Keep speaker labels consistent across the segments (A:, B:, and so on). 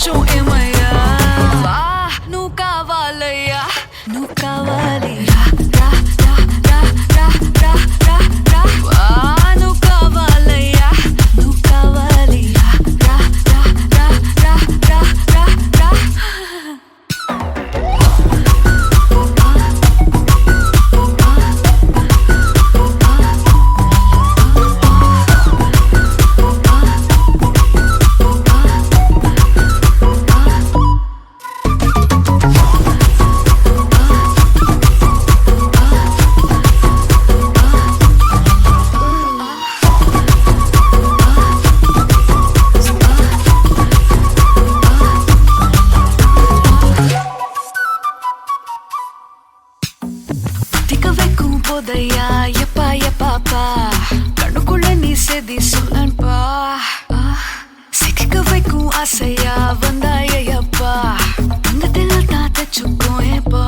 A: కొంచెం ఏమయ్యా వా నువ్వు కావాలయ్యా నువ్వు కావాలి రా రా రా రా రా రా రా వా నువ్వు కావాలయ్యా నువ్వు కావాలి రా రా రా రా రా రా రా போதையா எப்பா எப்பாப்பா கண்ணுக்குள்ள நீ செதி சொல்லன்பா சிக்க வைக்கும் ஆசையா வந்தாயப்பா தங்கத்தில் தான் தச்சுக்கும் ஏப்பா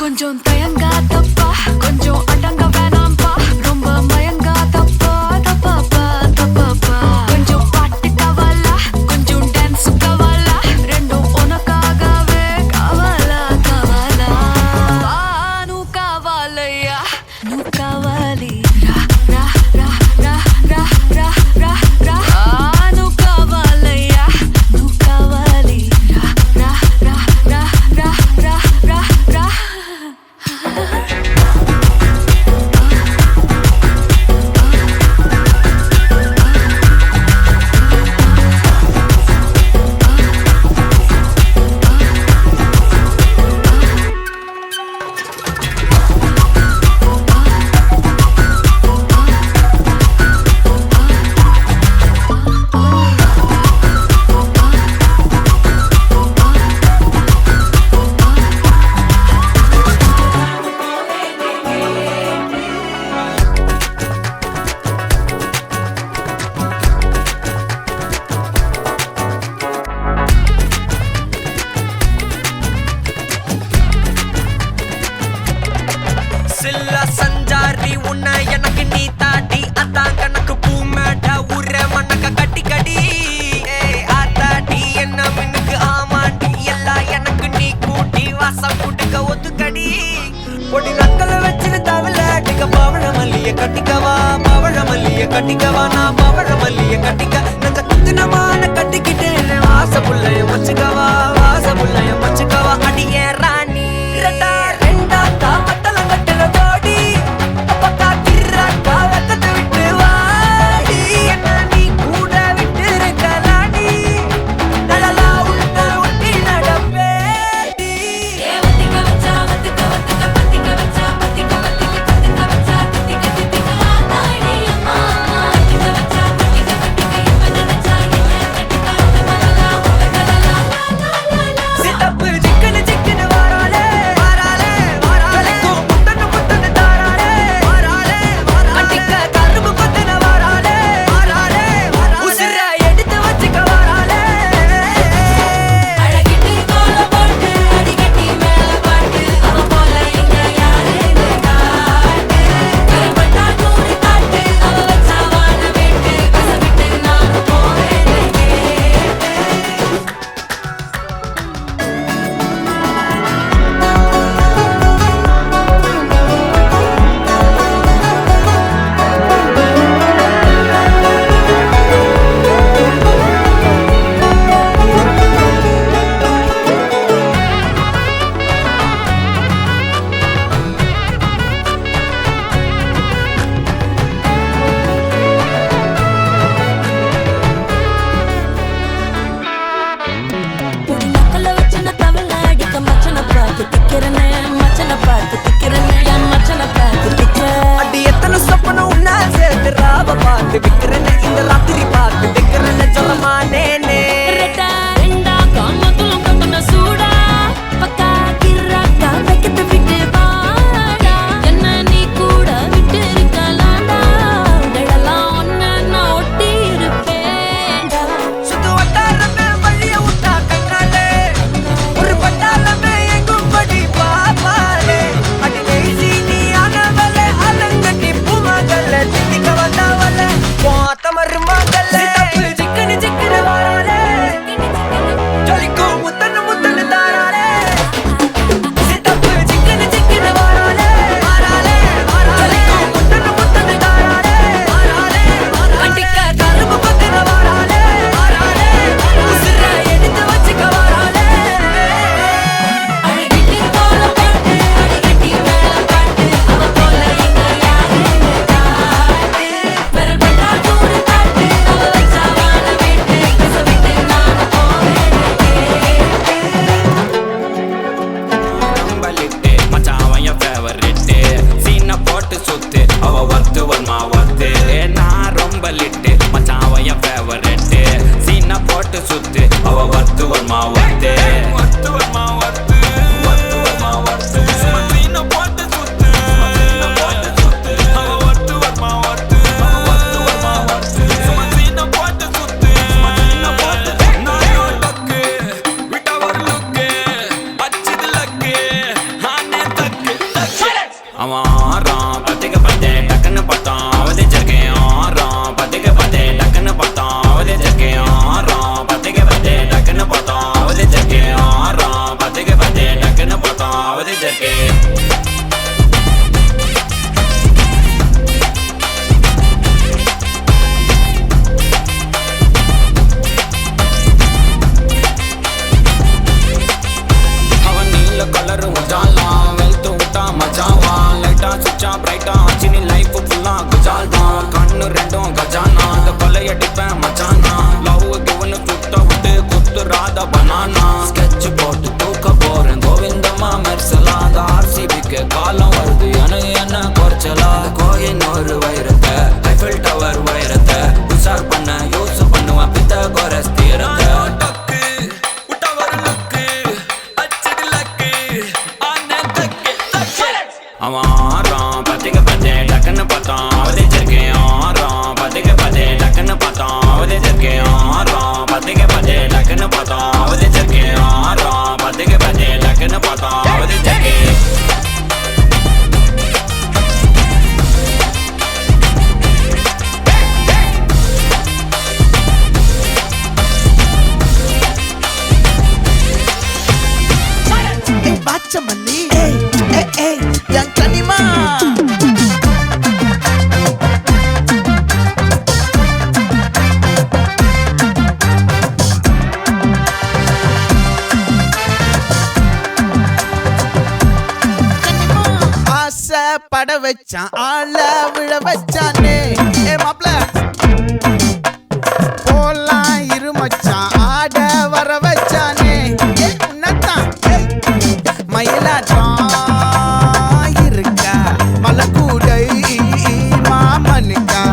A: கொஞ்சம் தயங்காதப்பா கொஞ்சம் அடங்க வேணாம்பா ரொம்ப மயங்காதப்பா தப்பாப்பா தப்பாப்பா கொஞ்சம் பாட்டு கவாலா கொஞ்சம் டான்ஸ் கவாலா ரெண்டும் உனக்காகவே கவாலா கவாலா నువ్వు కావాలయ్యా నువ్వు కావాలి రా రా రా రా రా రా రా రా నువ్వు కావాలయ్యా నువ్వు కావాలి రా రా రా రా రా రా రా రా
B: சில்ல சஞ்சாரி உன்னை எனக்கு நீ தாட்டி அதான் கணக்கு பூமேட்ட உர மண்ணக்க கட்டி கடி ஆத்தாட்டி என்ன மின்னுக்கு ஆமாட்டி எல்லாம் எனக்கு நீ கூட்டி வாசம் கூட்டுக்க ஒத்துக்கடி பொடி நக்கலை வச்சுன்னு தவில அடிக்க பவழ மல்லிய கட்டிக்கவா பவழ மல்லிய கட்டிக்கவா நான் பவழ மல்லிய கட்டிக்க நஞ்ச குத்தினமான கட்டிக்கிட்டேன் வாச புள்ளைய வச்சுக்கவா வாச புள்ளைய வச்சுக்கவா அடியே ராணி ரெண்டா ரெண்டா தாமத்தல கட்டுல போடி அப்பக்கா கிராக்கா வெத்தத்தை விட்டு வாடி என்ன நீ கூட விட்டு இருக்கலாடி நலலா உள்ள ஒட்டி நடப்பேடி
A: வத்திக்க வச்சா வத்திக்க வத்திக்க பத்திக்க வச்சா பத்திக்க வத்திக்க பத்திக்க வச்சா தித்திக்க தித்திக்க ஆதாடி அம்மா வத்திக்க வச்சா பத்திக்க பத்திக்க இப்ப நினைச்சா என்ன கட்டிக்காத மலலா உலகலலா
B: சித்தப்பு சிக்கன சிக்கன வாராலே வாராலே வாராலே முத்தன முத்தன தாராலே வாராலே வாராலே அடிக்க கரும்பு கொத்தன வாராலே வாராலே வாராலே உசிர எடுத்து வச்சுக்க வாராலே
A: அழகிட்டு கோல போட்டு அடிக்கட்டி மேல பாட்டு அவ போல இங்க யாரு காட்டு கருப்பட்டா நூறு காட்டு அவ வச்சா வாழ வேட்டு கசவிட்டு நானும் போவேன் பொடி நக்கல வச்சுன தவள அடிக்க மச்சன பார்த்து திக்கிறனே மச்சன பார்த்து திக்கிறனே என் மச்சன பார்த்து திக்கிற
B: அடி எத்தனை சொப்பனம் உன்னா சேர்த்து ராவ பார்த்து விக்கிறேன்னு இந்த ராத்திரி பார்த்து விக்கிறேன்னு சொல்லமானேனே
A: ரெட்டா ரெண்டா காமத்துலம் கட்டன சூடா பக்கா கிராக்கா வைக்கத்து விட்டு வாடா என்ன நீ கூட விட்டு இருக்கலாம்டா உடலாம் ஒன்ன நான் ஒட்டி இருப்பேன்டா
B: சுத்து வட்டாரமே வழிய விட்டா கண்ணாலே ஒரு பட்டாளமே எங்கும் படி பாப்பாலே அடி நெய்சி நீ ஆனவளே அலங்கட்டி பூமகள திட்டிக்க வந்தவளே போத்த மருமகளே சிக்கன சிக்கன வாராலே
C: வர்த்து வர்மா வர்த்து வர்த்து வர்மா வர்த்து வர்த்து வர்மா வர்த்து சுமந்தீன போட்டு சுத்து சுமந்தீன போட்டு சுத்து வர்த்து வர்மா வர்த்து வர்த்து வர்மா வர்த்து சுமந்தீன போட்டு சுத்து சுமந்தீன போட்டு நானோ லக்கு விட்ட ஒரு லுக்கு அச்சிது லக்கு ஆனே தக்கு தக்கு அவன் ஆறான் பத்திக்க பத்தே டக்குன்னு பார்த்தான் அவதிச்சிருக்கேன் ஆறான் பத்திக்க பத்தே டக்குன்னு பார்த்தான் அவதிச்சிருக்கேன் ஆறான் பத்திக்க பத்தே டக்குன்னு பார்த்தான் அவதிச்சிருக்கேன் ஆறான் பத்திக்க பத்தே டக்குன்னு பார்த்தான் அவதிச்சிருக்கேன் அவன் நீல கலரு உஜாலாம் வெல்த்து விட்டா மஜாவான் லைட்டா சுச்சா பிரைட்டா ஆச்சு லைஃப் ஃபுல்லா குஜால்தான் கண்ணு ரெண்டும் கஜானா அந்த கொலையடிப்பேன் மச்சானா லவ் கிவனு சுத்த விட்டு குத்துறாத பனானா ஸ்கெட்ச் போட்டு தூக்க போறேன் கோவிந்தம்மா மெர்சலாத ஆர்சிபிக்கு காலம் வருது என்ன குறைச்சலா கோயினூர் வைரத்தை ஐஃபில் டவர் வைரத்தை உஷார் பண்ண யூஸ் பண்ணுவேன் பித்த கோரஸ் தீரத்தை அவன் ஆறான் பத்திக்க பத்தே டக்குன்னு பார்த்தான் அவதிச்சிருக்கேன் ஆறான் பத்திக்க பத்தே டக்குன்னு பார்த்தான் அவதிச்சிருக்கேன் ஆறான் பத்திக்க பத்தே டக்குன்னு பார்த்தான் அவதிச்சிருக்கேன் ஆறான் பத்திக்க பத்தே டக்குன்னு பார்த்தான் அவதிச்சிருக்கேன்
D: Bacamani, yang kanima. ஆசை பட வச்சான் ஆள விழ வச்சானே ஏ மாப்ள போலாம் இரு மச்சான் ஆட வர வச்சானே ஏ உன்னத்தான் மயிலாட்டம் இருக்கா மலக்கூடை மாமனுக்கா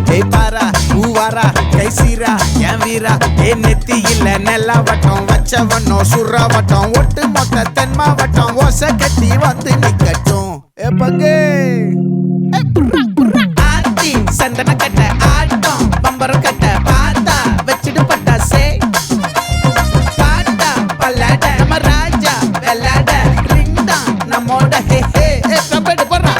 D: ஏய் பாரா ஊவாரா கைசீரா என் வீரா ஏ நெத்தி இல்ல நெல்லா வட்டம் வச்சவனோ சுறா வட்டம் ஒட்டு மொத்த தென் மாவட்டம் ஓசை கட்டி வந்து நிக்கட்டும் ஏ பங்கே ஆத்தி சந்தன கட்ட ஆட்டம் பம்பரம் கட்ட பார்த்தா வச்சிடு பட்டாசே பாட்டா பல்லாட நம்ம ராஜா வெள்ளாட ரிங் தான் நம்மோட ஹே ஹே ஏ கம்பெடு போடுறா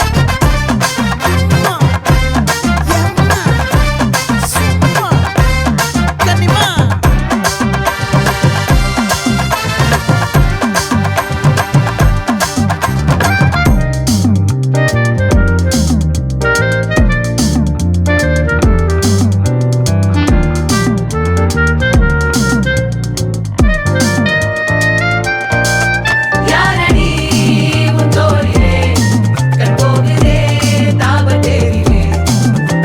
D: கனிமா
A: யாரடி உன் தோளிலே கண் போகுதே தாபத்தேரிலே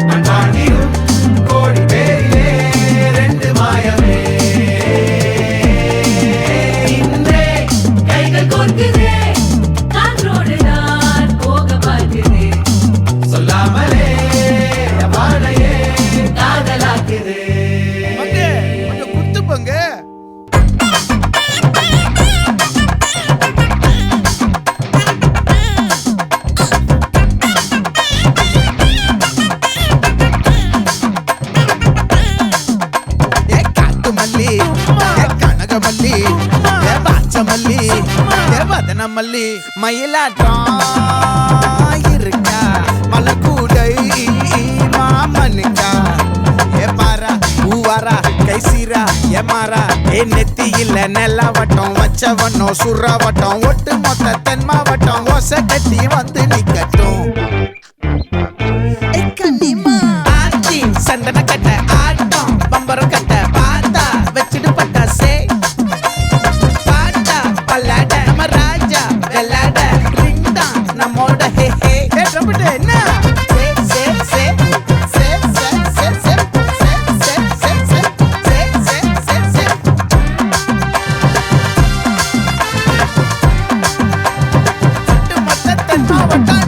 D: மண்பாண்டியும் கோடி பேரிலே ரெண்டு மாயமே
A: இன்றே கைகள் கோர்க்குதே காற்றோடு நான் போக பார்க்குதே
D: சொல்லாமலே வாழையே
A: காதலாக்குதே
D: பங்கு கொஞ்சம் குத்து பங்கு ஏ காட்டு மல்லி ஏ கனக மல்லி ஏ பாச்ச மல்லி ஏ வதன மல்லி மயிலாட்டம் இருக்கா மலக்கூடை மாமனுக்கா ஏ பாரா ஊவாரா கைசீரா ஏ மாறா ஏ நெத்தி இல்ல நெல்லா வட்டம் வச்சவனோ சுறா வட்டம் ஒட்டு மொத்த தென் மாவட்டம் ஓசை கட்டி வந்து நிக்கட்டும் ஆச்சி சந்தன கட்ட ஆட்டம் பம்பரம் கட்ட பார்த்தா வச்சிடு பட்டாசே பாட்டா பல்லாட நம்ம ராஜா வெள்ளாட ரிங் தான் நம்மோட ஹே ஹே ஏ ட்ரம்பட் என்ன சே சே சே சே சே சே சே சே சே சே சே சே சே சே ஒட்டு மொத்த தென் மாவட்டம்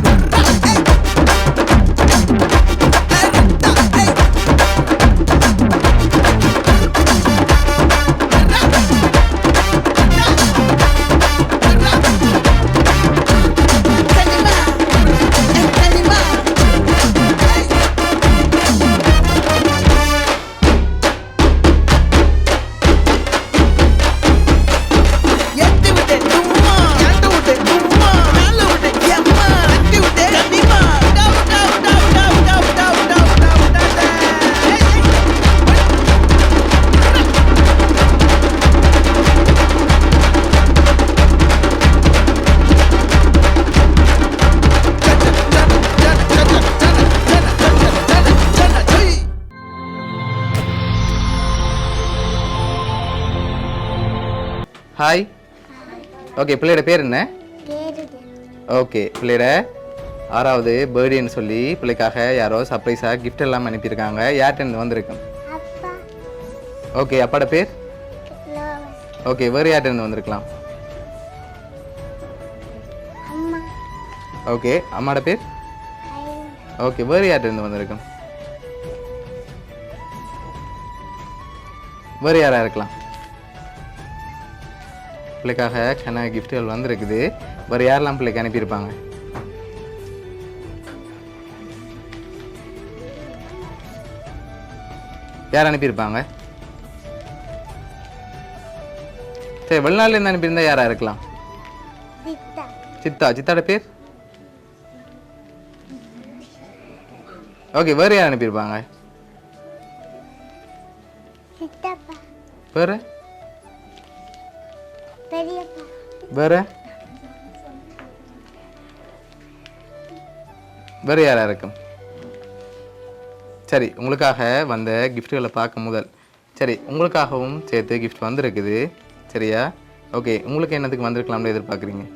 E: ஹாய். ஓகே, பிள்ளையோட பேர் என்ன? ஓகே, பிள்ளையோட 6வது பர்த்டேன்னு சொல்லி பிள்ளைக்காக யாரோ சர்ப்ரைஸாக கிஃப்ட் எல்லாம் அனுப்பியிருக்காங்க. யார்கிட்ட வந்திருக்கு? ஓகே, அப்பாட பேர்? ஓகே, வேறு யார்கிட்ட வந்திருக்கலாம்? ஓகே, அம்மாட பேர்? ஓகே, வேறு யார்கிட்ட வந்திருக்கும்? வேறு யாராக இருக்கலாம்? பிள்ளைக்காக கன கிஃப்ட்டுகள் வந்திருக்குது. வேறு யாரெல்லாம் பிள்ளைக்கு அனுப்பியிருப்பாங்க? யார் அனுப்பியிருப்பாங்க? சரி, வெளிநாட்டிலேருந்து அனுப்பியிருந்தா யாராக இருக்கலாம்? சித்தா. சித்தாட பேர்? ஓகே, வேறு யார் அனுப்பியிருப்பாங்க? வேறு வேறு வேறு யாராக இருக்கும்? சரி, உங்களுக்காக வந்த கிஃப்ட்டுகளை பார்க்க முதல் சரி, உங்களுக்காகவும் சேர்த்து கிஃப்ட் வந்திருக்குது. சரியா? ஓகே, உங்களுக்கு என்னத்துக்கு வந்திருக்கலாம்னு எதிர்பார்க்குறீங்க?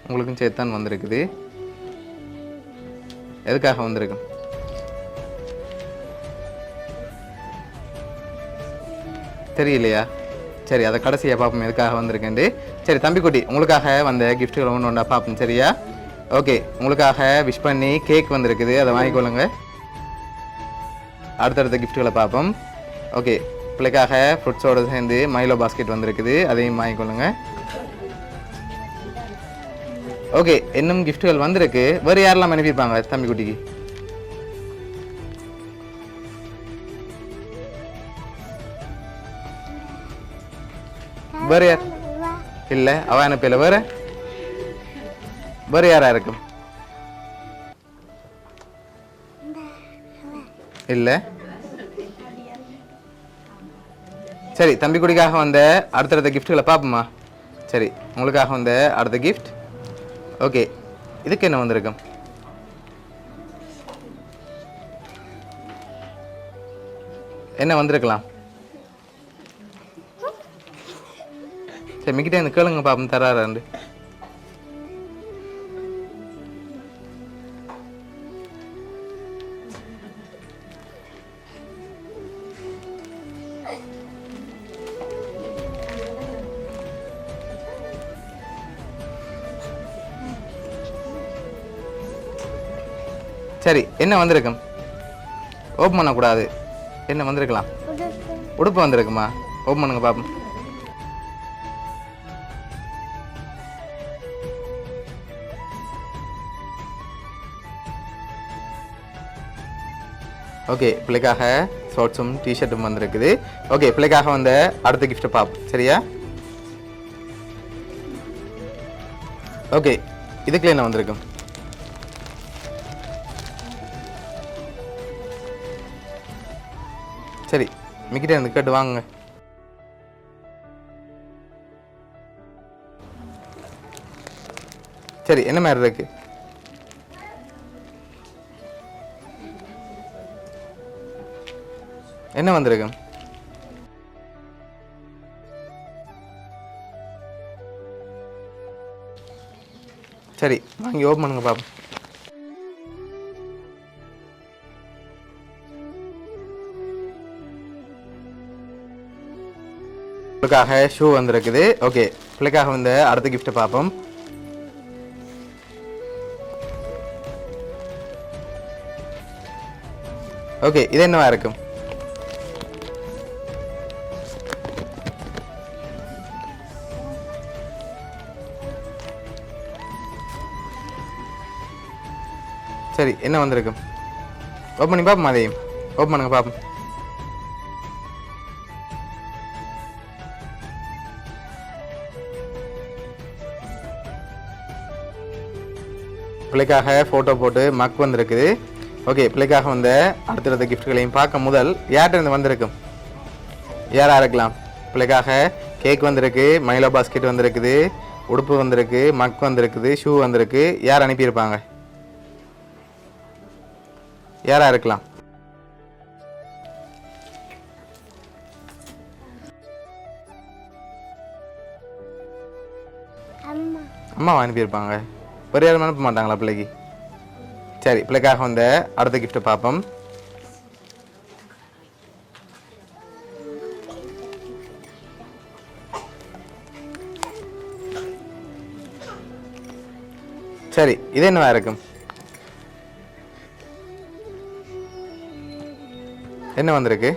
E: உங்களுக்கும் சேர்த்து தான் வந்திருக்குது. எதுக்காக வந்திருக்கு? தெரியலையா? சரி, அதை கடைசியாக பார்ப்போம் எதுக்காக வந்திருக்கேன்ட்டு. சரி தம்பிக்குட்டி, உங்களுக்காக வந்த கிஃப்ட்டுகளை ஒன்று ஒன்றா பார்ப்போம். சரியா? ஓகே, உங்களுக்காக விஷ் பண்ணி கேக் வந்திருக்குது, அதை வாங்கிக்கொள்ளுங்க. அடுத்தடுத்த கிஃப்ட்டுகளை பார்ப்போம். ஓகே, பிள்ளைக்காக ஃப்ரூட்ஸோடு சேர்ந்து மைலோ பாஸ்கெட் வந்திருக்குது, அதையும் வாங்கிக்கொள்ளுங்க. ஓகே, இன்னும் கிஃப்ட்டுகள் வந்திருக்கு. வேறு யாரெல்லாம் அனுப்பியிருப்பாங்க தம்பிக்குட்டிக்கு? வேறு யார்? இல்லை, அவ அனுப்பல. வேறு வேறு யாரா இருக்கும்? இல்லை. சரி, தம்பிக்குடிக்காக வந்த அடுத்தடுத்த கிஃப்ட்டுகளை பார்ப்போமா? சரி, உங்களுக்காக வந்த அடுத்த கிஃப்ட். ஓகே, இதுக்கு என்ன வந்திருக்கும்? என்ன வந்திருக்கலாம்? சரி, மிக்கிட்டே இந்த கேளுங்க பாப்போம், தராறாண்டு. சரி, என்ன வந்திருக்கும்? ஓப்பன் பண்ணக்கூடாது. என்ன வந்திருக்கலாம்? உடுப்பு வந்திருக்குமா? ஓப்பன் பண்ணுங்க பாப்போம். ஓகே, பிள்ளைக்காக ஷார்ட்ஸும் டிஷர்ட்டும் வந்திருக்குது. ஓகே, பிள்ளைக்காக வந்த அடுத்த கிஃப்ட்டை பார்ப்போம். சரியா? ஓகே, இதுக்குள்ள என்ன வந்திருக்கும்? சரி, மிக்கிட்டே இருந்து கேட்டு வாங்குங்க. சரி, என்ன மாதிரி இருக்கு? என்ன வந்திருக்கும்? சரி, வாங்கி ஓப்பன் பண்ணுங்க பாப்போம். பிள்ளைக்காக ஷூ வந்திருக்குது. ஓகே, பிள்ளைக்காக வந்து அடுத்த கிஃப்ட்டை பார்ப்போம். ஓகே, இது என்னவா இருக்கும்? சரி, என்ன வந்திருக்கும்? ஓப்பன் பண்ணி பார்ப்போம். அதையும் ஓப்பன் பண்ணுங்க பார்ப்போம். பிள்ளைக்காக ஃபோட்டோ போட்டு மக் வந்திருக்குது. ஓகே, பிள்ளைக்காக வந்த அடுத்தடுத்த கிஃப்ட்களையும் பார்க்க முதல் யார்கிட்ட இருந்து வந்திருக்கும்? யாராக இருக்கலாம்? பிள்ளைக்காக கேக் வந்திருக்கு, மைலோ பாஸ்கெட் வந்திருக்குது, உடுப்பு வந்திருக்கு, மக் வந்திருக்குது, ஷூ வந்திருக்கு. யார் அனுப்பியிருப்பாங்க? யாராக இருக்கலாம்? அம்மா அனுப்பியிருப்பாங்க. வேறு யாரும் அனுப்ப மாட்டாங்களா பிள்ளைக்கு? சரி, பிள்ளைக்காக வந்த அடுத்த கிஃப்ட்டை பார்ப்போம். சரி, இது என்னவா இருக்கும்? என்ன வந்திருக்கு?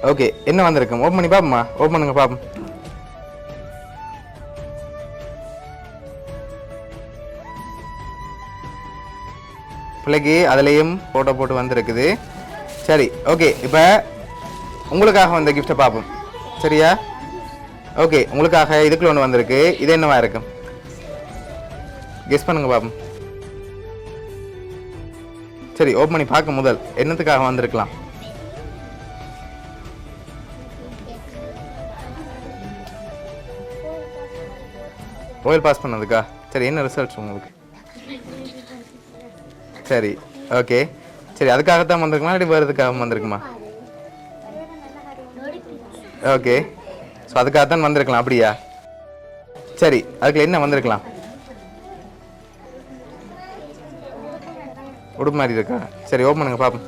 E: ஓகே, என்ன வந்திருக்கும்? ஓப்பன் பண்ணி பாப்போமா? ஓப்பன் பண்ணுங்க பாப்போம். பிள்ளைக்கு அதுலேயும் ஃபோட்டோ போட்டு வந்திருக்குது. சரி, ஓகே, இப்போ உங்களுக்காக வந்த கிஃப்ட்டை பார்ப்போம். சரியா? ஓகே, உங்களுக்காக இதுக்குள்ள ஒன்று வந்திருக்கு. இது என்னவா இருக்கும்? கெஸ் பண்ணுங்க பாப்போம். சரி, ஓப்பன் பண்ணி பார்க்க முதல் என்னத்துக்காக வந்திருக்கலாம்? ஓயில் பாஸ் பண்ணதுக்கா? சரி, என்ன ரிசல்ட்ஸ் உங்களுக்கு? சரி, ஓகே, சரி, அதுக்காகத்தான் வந்திருக்குமா இல்லை வேறு எதுக்காக வந்திருக்குமா? ஓகே, ஸோ அதுக்காகத்தான் வந்திருக்கலாம். அப்படியா? சரி, அதுக்குள்ள என்ன வந்திருக்கலாம்? உடுப்பு மாதிரி இருக்கா? சரி, ஓப்பன் பண்ணுங்க பாப்போம்.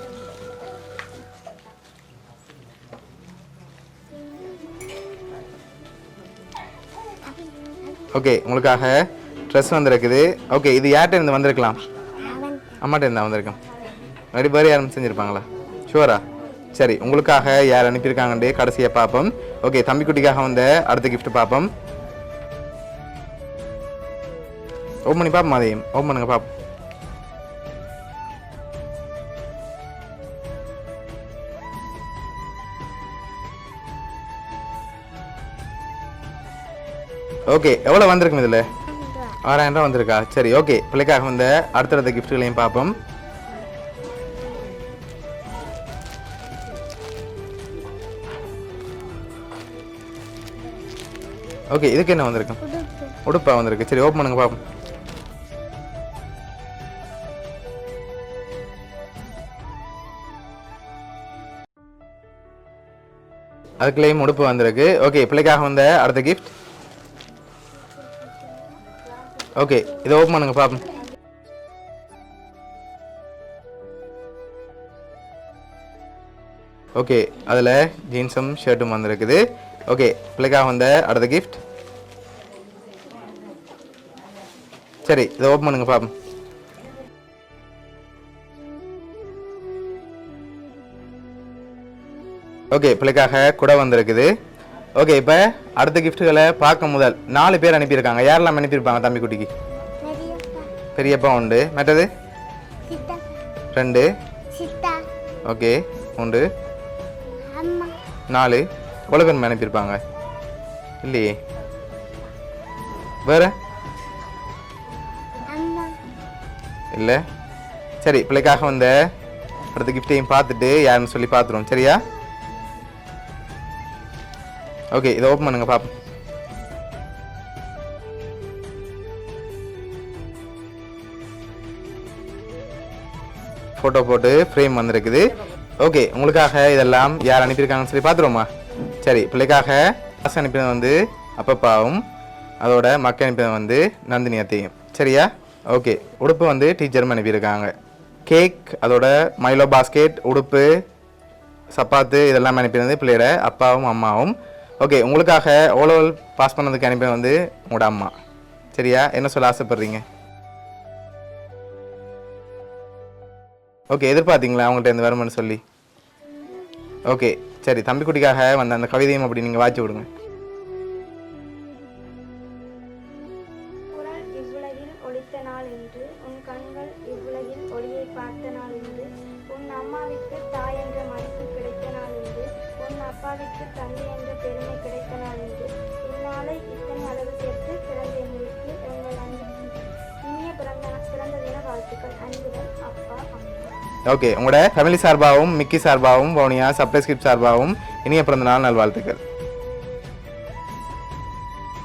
E: ஓகே, உங்களுக்காக ட்ரெஸ் வந்திருக்குது. ஓகே, இது யார்கிட்ட இருந்து வந்திருக்கலாம்? அம்மாட்ட இருந்தா வந்திருக்கேன். மறுபடி வேறு யாரும் செஞ்சுருப்பாங்களா? ஷுவரா? சரி, உங்களுக்காக யார் அனுப்பியிருக்காங்கன்றே கடைசியாக பார்ப்போம். ஓகே, தம்பிக்குட்டிக்காக வந்த அடுத்த கிஃப்ட் பார்ப்போம். ஓப்பன் பண்ணி பார்ப்போம். அதையும் ஓப்பன் பண்ணுங்க பார்ப்போம். ஓகே, எவ்வளோ வந்திருக்கும் இதில்? 6000 ரூபா வந்திருக்கா? சரி, ஓகே, பிள்ளைக்காக வந்த அடுத்தடுத்த கிஃப்ட்களையும் பார்ப்போம். ஓகே, இதுக்கு என்ன வந்திருக்கும்? உடுப்பா வந்திருக்கு. சரி, ஓப்பன் பண்ணுங்க பார்ப்போம். அதுக்குள்ளேயும் உடுப்பு வந்திருக்கு. ஓகே, பிள்ளைக்காக வந்த அடுத்த கிஃப்ட். ஓகே, இதை ஓப்பன் பண்ணுங்க பார்ப்போம். ஓகே, அதில் ஜீன்ஸும் ஷர்ட்டும் வந்திருக்குது. ஓகே, பிள்ளைக்காக வந்த அடுத்த கிஃப்ட். சரி, இதை ஓப்பன் பண்ணுங்க பார்ப்போம். ஓகே, பிள்ளைக்காக கூட வந்திருக்குது. ஓகே, இப்போ அடுத்த கிஃப்ட்டுகளை பார்க்க முதல் 4 பேர் அனுப்பியிருக்காங்க. யாரெல்லாம் அனுப்பியிருப்பாங்க தம்பிக்குட்டிக்கு? பெரியப்பா உண்டு. மற்றது 2. ஓகே, 3, 4. எவ்வளோ பேர் அனுப்பியிருப்பாங்க? இல்லையே. வேற இல்லை. சரி, பிள்ளைக்காக வந்த அடுத்த கிஃப்டையும் பார்த்துட்டு யாருன்னு சொல்லி பார்த்துருவோம். சரியா? ஓகே, இதை ஓப்பன் பண்ணுங்க பாப்போம். ஃபோட்டோ போட்டு ஃப்ரேம் வந்திருக்குது. ஓகே, உங்களுக்காக இதெல்லாம் யார் அனுப்பியிருக்காங்கன்னு சொல்லி பார்த்துருவோமா? சரி, பிள்ளைக்காக காசு அனுப்பினது வந்து அப்பப்பாவும் அதோட மக்கள் அனுப்பினது வந்து நந்தினி அத்தையும். சரியா? ஓகே, உடுப்பு வந்து டீச்சரும் அனுப்பியிருக்காங்க. கேக், அதோட மைலோ பாஸ்கெட், உடுப்பு, சப்பாத்து இதெல்லாம் அனுப்பினது பிள்ளையோட அப்பாவும் அம்மாவும். ஓகே, உங்களுக்காக ஓலோவல் பாஸ் பண்ணதுக்கு அனுப்பினது வந்து உங்களோட அம்மா. சரியா? என்ன சொல்ல ஆசைப்படுறீங்க? ஓகே, எதிர்பார்த்தீங்களா அவங்கள்ட்ட இருந்து வருமானு சொல்லி? ஓகே, சரி, தம்பிக்குட்டிக்காக வந்த அந்த கவிதையும் அப்படி நீங்கள் வாட்சி விடுங்க.
F: இவ்வுலகில் ஒளித்த நாள் என்று உன் கண்கள் இவ்வுலகில் ஒளியை பார்த்த நாள் என்று உன் அம்மாவிற்கு தாய் என்ற மதிப்பு கிடைத்த நாள் என்று உன் அப்பாவிற்கு தந்தை என்ற பெருமை கிடைத்த நாள் என்று இந்நாளை இத்தனை அளவு சேர்த்து பிறந்த எங்களுக்கு எங்கள் இனிய பிறந்த தின வாழ்த்துக்கள். அன்புடன் அப்பா, அம்மா.
E: ஓகே, உங்களோட ஃபேமிலி சார்பாகவும் மிக்கி சார்பாகவும் வவுனியா சப்ளை ஸ்கிரிப்ட் சார்பாகவும் இனிய பிறந்த நாள் நல்வாழ்த்துக்கள்.